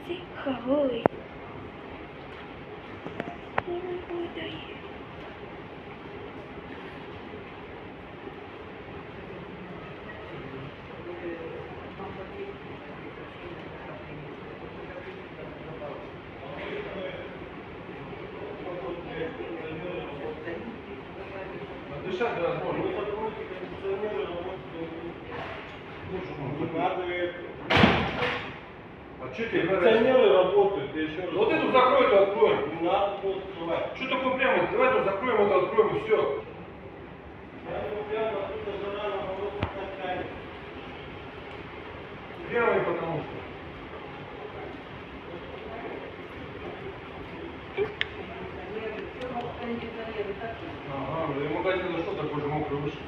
Цікавий. Ой, дай. Дышать невозможно. Вы закроете кондиционеры, работают. А что тебе кондиционеры работают, я еще раз. Вот эту закрой, эту откроем. Не надо было открывать. Что такое прямо? Давай эту закроем, эту откроем и все. Прямо оттуда жара на мороз натянет. Прямо и потому что. Ага, да ему дать надо, что такой же мокрый вышел.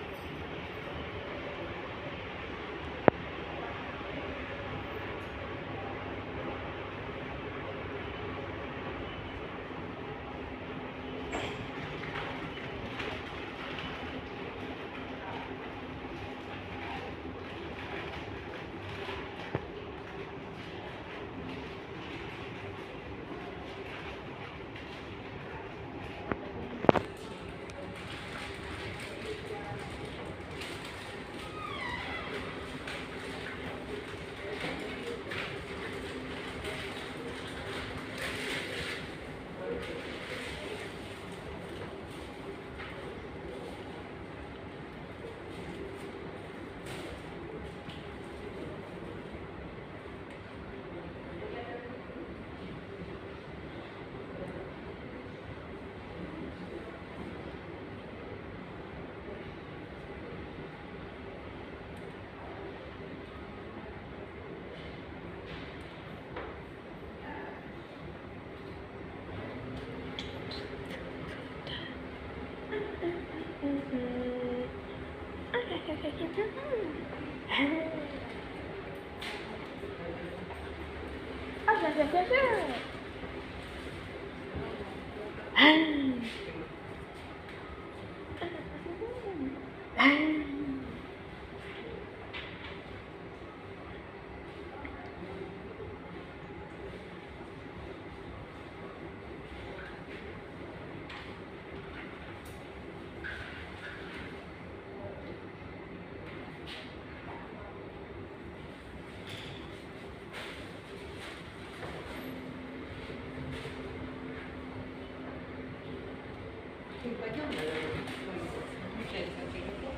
Пойдем, включается телефон.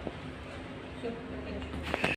Все, заканчиваем.